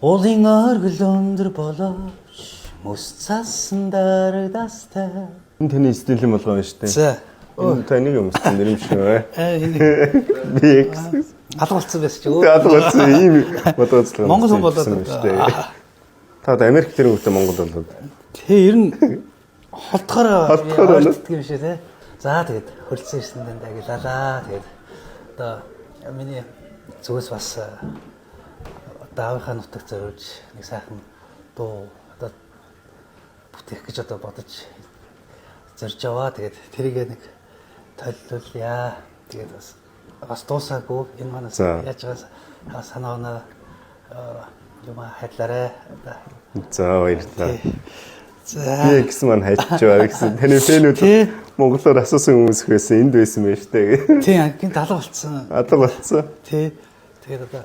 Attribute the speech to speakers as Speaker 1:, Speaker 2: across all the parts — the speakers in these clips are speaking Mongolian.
Speaker 1: Уулын оргил өндөр болооч мөс цасан дарагдастай.
Speaker 2: Энэ таны стилийн болгоо байна шүү дээ.
Speaker 1: За.
Speaker 2: Энэ таны юм стил нэр юм шиг байна. Би
Speaker 1: алга болсон байсан чи.
Speaker 2: алга болсон ийм бодгоцлоо.
Speaker 1: Монгол хүн болоод
Speaker 2: шүү дээ. Та Америк тэр үгтэй Монгол болоод.
Speaker 1: Тэ ер нь холдохоор болдог юм шиг те. За тэгээд хөрөлцөн ирсэн даа гэлалаа. Тэгээд одоо миний зүгээс бас даавынхаа нутагт зориулж нэг сайхан дуу одоо бүтээх гэж одоо бодож зорж аваа. Тэгээд тэрийг нэг толиулъя. Тэгээд бас дуусаагүй энэ манаас яаж байгаа санаанаа юм хайдлаарай.
Speaker 2: За баярлалаа. За гэсэн маань хайчваа гэсэн. Таны фэнүүд монголоор асуусан хүмүүс байсан энд байсан байж тээ.
Speaker 1: Тийм гинт алга болцсон.
Speaker 2: Алга болцсон.
Speaker 1: Тий. Тэгээд одоо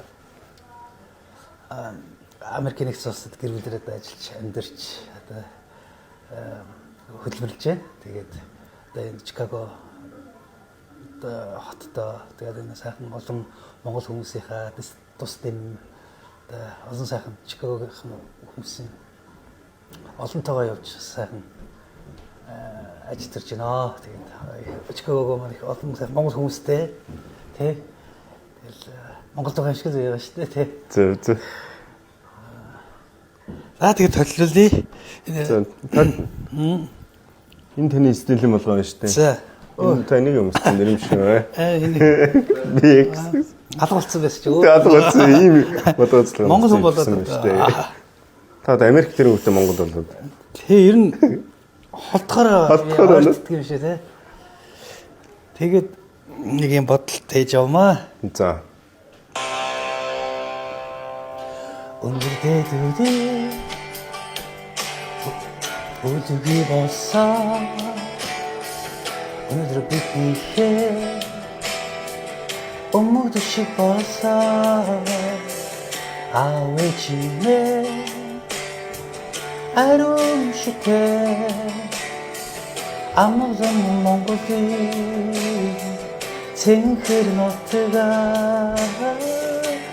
Speaker 1: Америкийн нэгдсэн улсад гэр бүлэрээ ажиллаж амьдарч одоо хөдөлмөрлөж байна. Тэгээд одоо энэ Чикаго одоо хоттой тэгээд энэ сайхан олон монгол хүмүүсийнхаа тус дэм одоо олон сайхан Чикагогийн хүмүүсийн олонтойгоо явж сайхан ажиллаж байна. Тэгээд Чикагого маань их олон монгол хүмүүстэй тий. Тэгэл Монголд байгаа юм шиг л байгаа шүү дээ тий.
Speaker 2: Зөв.
Speaker 1: За тэгээд толиулъя.
Speaker 2: Энэ таны стилийн болгоо байна шүү дээ.
Speaker 1: За.
Speaker 2: Энэ таны юм стил нэр юм шиг байна. Би
Speaker 1: алга болсон байсан чи.
Speaker 2: Алга болсон ийм бодгоцлоо.
Speaker 1: Монгол хүн болоод шүү
Speaker 2: дээ. Та Америк тэр үгтэй Монгол болоод.
Speaker 1: Тэ ер нь холдохоор болдог юм шиг тий. Тэгээд нэг юм бодол тээж явмаа.
Speaker 2: За.
Speaker 1: Өндөртэй Өлөгийн болсон өнөдөр битгий өмөд шиг болсон авэчнэ аrum шигтэй амузан Монголын цэнхэр нутгаа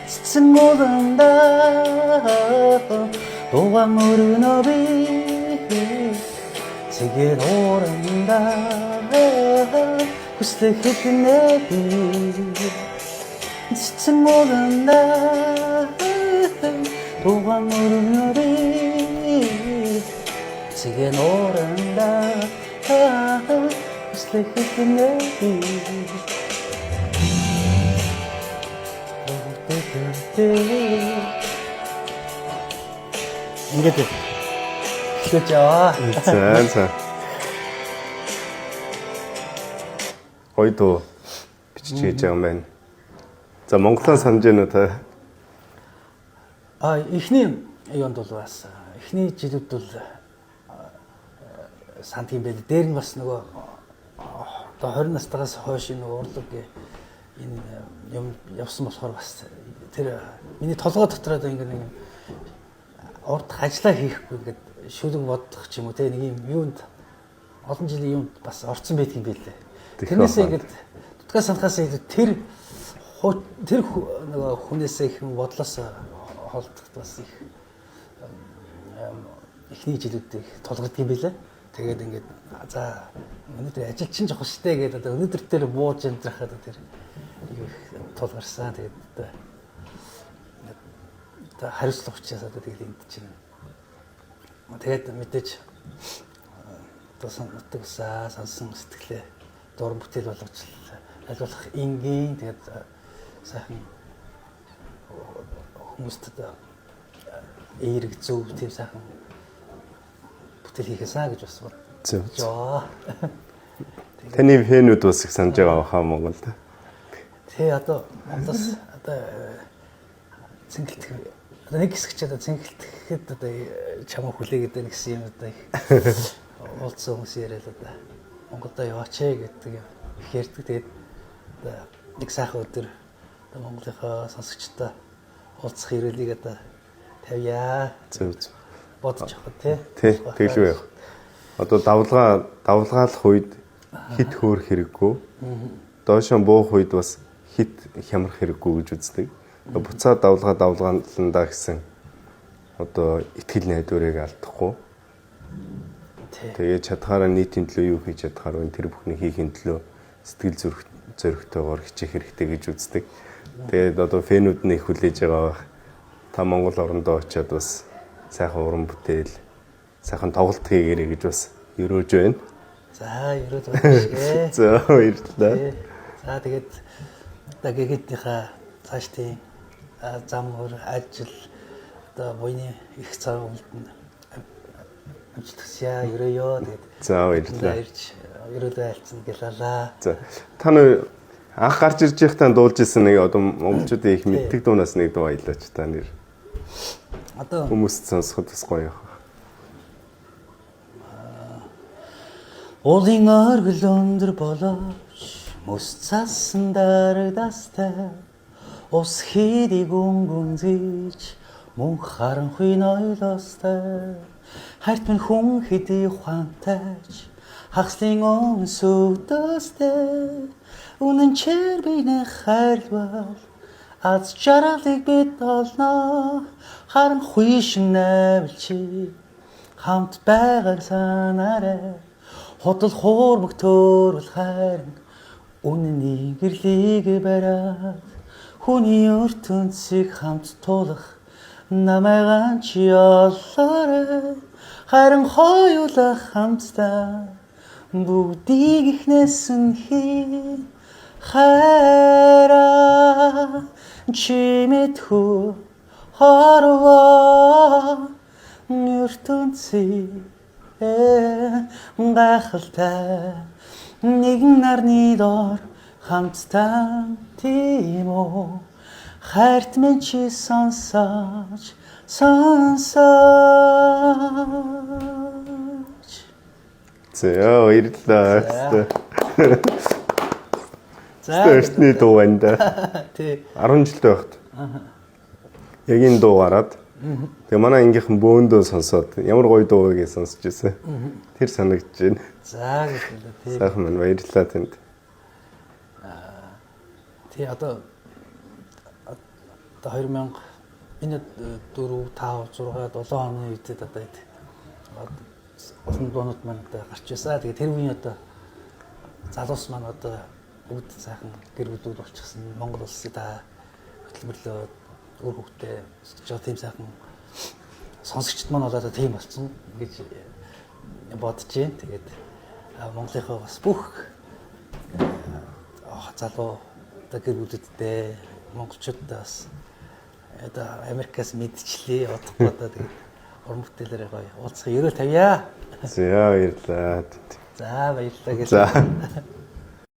Speaker 1: цэцэн моданда дугаан өрнөби тэгээд оранда хүслэх хэднэ би цэцэн моданда дугаан өрнөби тэгээд оранда хүслэх хэднэ би ингээд хэлж яваа.
Speaker 2: За. Хойдоо бичиж хийж байгаа юм байна. За Монголын санаж байна уу та?
Speaker 1: Эхний юунд бол бас эхний жилүүд бол сант юм байл. Дээр нь бас нөгөө одоо 20 настайгаас хойш нөгөө урлаг энэ юм явсан болохоор бас тэр миний толгой дотор одоо ингэ нэг урд ажиллаа хийхгүй ингээд шүлэг бодох ч юм уу те нэг юм юунд олон жилийн юунд бас орцсон байдаг юм билээ. Тэрнээсээ ингээд дутгаа санахаас тэр нөгөө хүнээсээ их бодлоос холдох бас их эхний жилүүд их толгордог юм билээ. Тэгээд ингээд за өнөөдөр ажил чинь жоох штэ гэдэг одоо өнөөдөр тэр бууж амьдрахад тэр их тулгарсан. Тэгээд одоо хариуцлага учраас одоо тэгээд энд чинь тэгээд мэдээж одоо нутагсаа сансан сэтгэлээ дуран бүтээл болгож ажиллах энгийн тэгээд сайхан хүмүүст одоо эерэг зөв тийм сайхан бүтээл хийхээсаа гэж бас бодчихоо.
Speaker 2: Таны фэнүүд бас их санаж байгаа хаа Монголд.
Speaker 1: Тэ одоо Монголоос одоо цэнгэлт одоо нэг хэсэг ч одоо цэнгэлтэхэд одоо чамаа хүлээгээд байна гэсэн юм одоо их уулзсан хүмүүс яриад одоо Монголдо яваач гэдэг юм их ярьдаг. Тэгээд одоо нэг сайхан өдөр одоо Монголынхаа сонсогчтой уулзах ирэлийг одоо тавья.
Speaker 2: Зөв.
Speaker 1: Бодож авах тий.
Speaker 2: Тэглэв яах. Одоо давлгаалах үед хит хөөх хэрэггүй. Доошоо буух үед бас хит хямрах хэрэггүй гэж үздэг. Буцаад давлгааландаа гэсэн одоо итгэл найдварыг алдахгүй. Тэгээд чадхаараа нийтийн төлөө юу хийж чадхаар вэ? Тэр бүхнийг хийхин төлөө сэтгэл зоригтойгоор хичээх хэрэгтэй гэж үздэг. Тэгээд одоо фэнүүд нь их хүлээж байгаа. Та Монгол орондоо очиад бас сайхан уран бүтээл, сайхан тоглолт хийгээрэй гэж бас өрөөж байна.
Speaker 1: За, өрөөж байна шээ.
Speaker 2: За, баярлалаа.
Speaker 1: За, тэгээд дагээгийнхаа цааш тийм зам хөр ажил одоо буйны их цаг үлдэн амжилтсаа өрөөё. Тэгээд
Speaker 2: за, баярлалаа.
Speaker 1: Өрөөдөө альцсан гэлалаа.
Speaker 2: За, та нар анх гарч ирж байхдаа дуулж исэн нэг одоо монголчуудын их мэддэг дуунаас нэг дуу аялаач та нэр.
Speaker 1: Одоо
Speaker 2: Хүмүүст сонсоход бас гоё.
Speaker 1: Уулын оргил өндөр болооч мөс цасан дарагдастай ус хийдийг гүнзгийж мөн харанхуй нойлостой харт минь хүн хэдий ухаантайч хагслын өмсөдөөстэй үнэн чэр биний хайрлбал аз жаргалыг бид олно харанхуй шин найвалчи хамт байгааг санаарай Хотол хуурмаг төөрөл хайрн үнэний гэрлийг бариад хүний ертөнцийг хамт туулах намайг чи олоорой харин хоёулаа хамтдаа бүгдийг ихнээс нь хий хайраа чимэдхүү хорвоо ертөнцийг гахалтай нэгэн нарны доор хамтдаа тийм үү хайрт минь чи сонсооч
Speaker 2: За баярлалаа.
Speaker 1: За
Speaker 2: Өөртний дуу байна да.
Speaker 1: тий
Speaker 2: 10 жилтэй байхад. Яг энэ дуу гараад тэгээ манай ангийнхан бөөндөө сонсоод ямар гоё дуу вэ гэж сонсч ирсэн. Тэр санагдаж байна.
Speaker 1: За гэвэл тий.
Speaker 2: Сайхан байна. Баярлалаа танд.
Speaker 1: Тий одоо 2000 энэ 4 5 6 7 оны үед одоо олон дуунууд маань одоо гарч ирсэн. Тэгээ тэр үеийн одоо залуус маань одоо бүгд сайхан гэр бүлүүд болчихсон. Монгол улсын та хөтөлбөрлөө өөр хөвгтэй өсгөж тийм сайхан сонсогчд маань болоод тийм болсон гэж бодож байна. Тэгээд Монголынхаа бас бүх залуу одоо гэр бүлүүдтэй монголчуудтай бас одоо Америкаас мэдчлээ одохгүй одоо тэгээд уран бүтээлээрээ гоё уулзах ерөөл тавья.
Speaker 2: За баярлалаа.
Speaker 1: За баярлалаа гэж.
Speaker 2: За